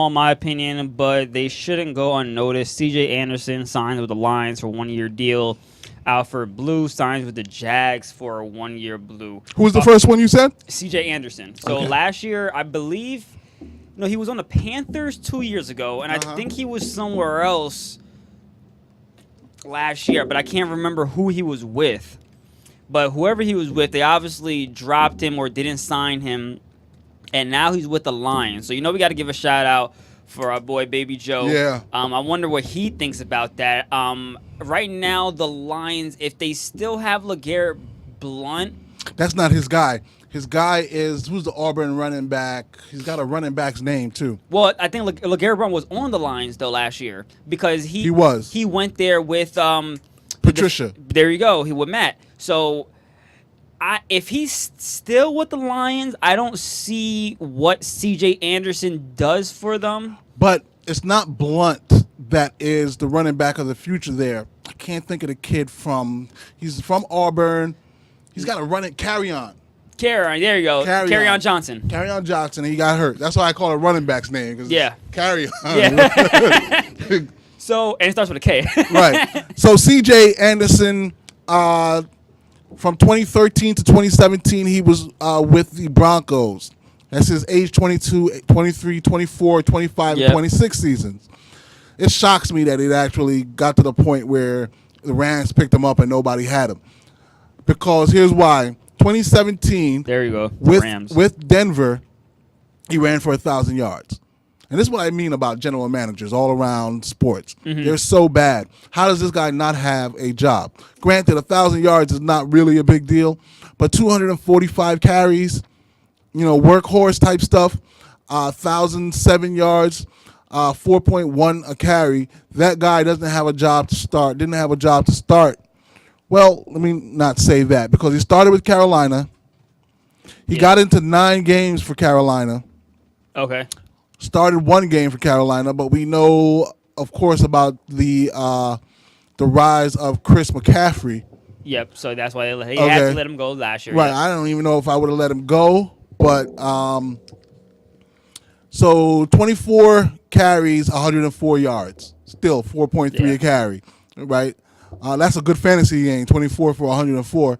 in my opinion, but they shouldn't go unnoticed. C.J. Anderson signs with the Lions for a 1-year deal. Alfred Blue signs with the Jags for a 1-year blue. Who was the first one you said? C.J. Anderson. So Okay. last year, I believe, no, he was on the Panthers 2 years ago, and I think he was somewhere else last year, but I can't remember who he was with. But whoever he was with, they obviously dropped him or didn't sign him, and now he's with the Lions. So we got to give a shout out for our boy Baby Joe. Yeah. I wonder what he thinks about that. Right now, the Lions, if they still have LeGarrette Blount, That's not his guy. His guy is, who's the Auburn running back? He's got a running back's name too. well, I think LeGarrette Blount was on the Lions though last year because He was. he went there with Patricia. there you go. He with Matt. So, if he's still with the Lions, I don't see what C.J. Anderson does for them. But it's not Blunt that is the running back of the future there. I can't think of the kid he's from Auburn. He's got a carry on. There you go. Carry on Johnson. Carry on Johnson, and he got hurt. That's why I call it running back's name. Yeah. Carry on. Yeah. So, and it starts with a K. Right. So C.J. Anderson, from 2013 to 2017, he was with the Broncos. That's his age 22, 23, 24, 25, and 26 seasons. It shocks me that it actually got to the point where the Rams picked him up and nobody had him. Because here's why. 2017, There you go. Rams. with Denver, he ran for 1,000 yards. And this is what I mean about general managers all around sports. They're so bad. How does this guy not have a job? Granted, 1,000 yards is not really a big deal, but 245 carries, workhorse type stuff, 1,007 yards, 4.1 a carry. That guy doesn't have a job to start. Didn't have a job to start. Well, let me not say that because he started with Carolina. He got into 9 games for Carolina. Okay. Started 1 game for Carolina, but we know, of course, about the rise of Chris McCaffrey. Yep. So that's why he had to let him go last year. Right. Yep. I don't even know if I would have let him go, but so 24 carries, 104 yards. Still 4.3 a carry. Right. That's a good fantasy game. 24 for 104,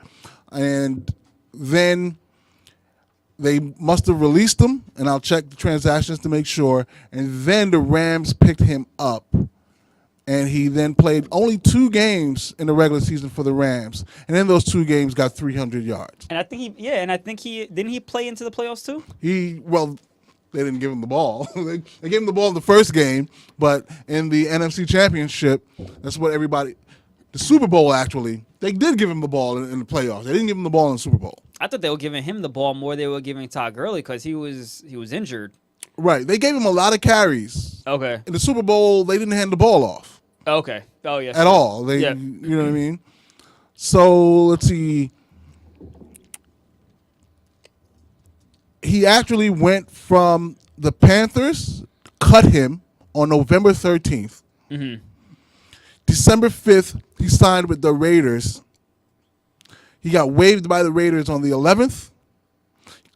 and then they must have released him, and I'll check the transactions to make sure. And then the Rams picked him up, and he then played only 2 games in the regular season for the Rams, and in those 2 games got 300 yards. And I think he didn't he play into the playoffs too? They didn't give him the ball. They gave him the ball in the first game, but in the NFC Championship, that's what everybody. The Super Bowl, actually, they did give him the ball in the playoffs. They didn't give him the ball in the Super Bowl. I thought they were giving him the ball more. They were giving Todd Gurley because he was injured. Right. They gave him a lot of carries. Okay. In the Super Bowl, they didn't hand the ball off. Okay. Oh yeah. At all. You know what I mean? So let's see. He actually went from the Panthers, cut him on November 13th. Mm-hmm. December 5th, he signed with the Raiders. He got waived by the Raiders on the 11th,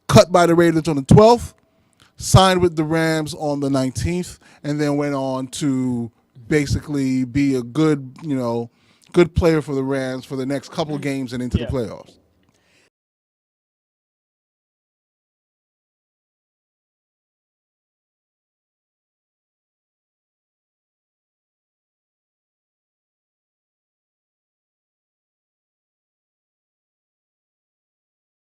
cut by the Raiders on the 12th, signed with the Rams on the 19th, and then went on to basically be a good player for the Rams for the next couple of games and into the playoffs.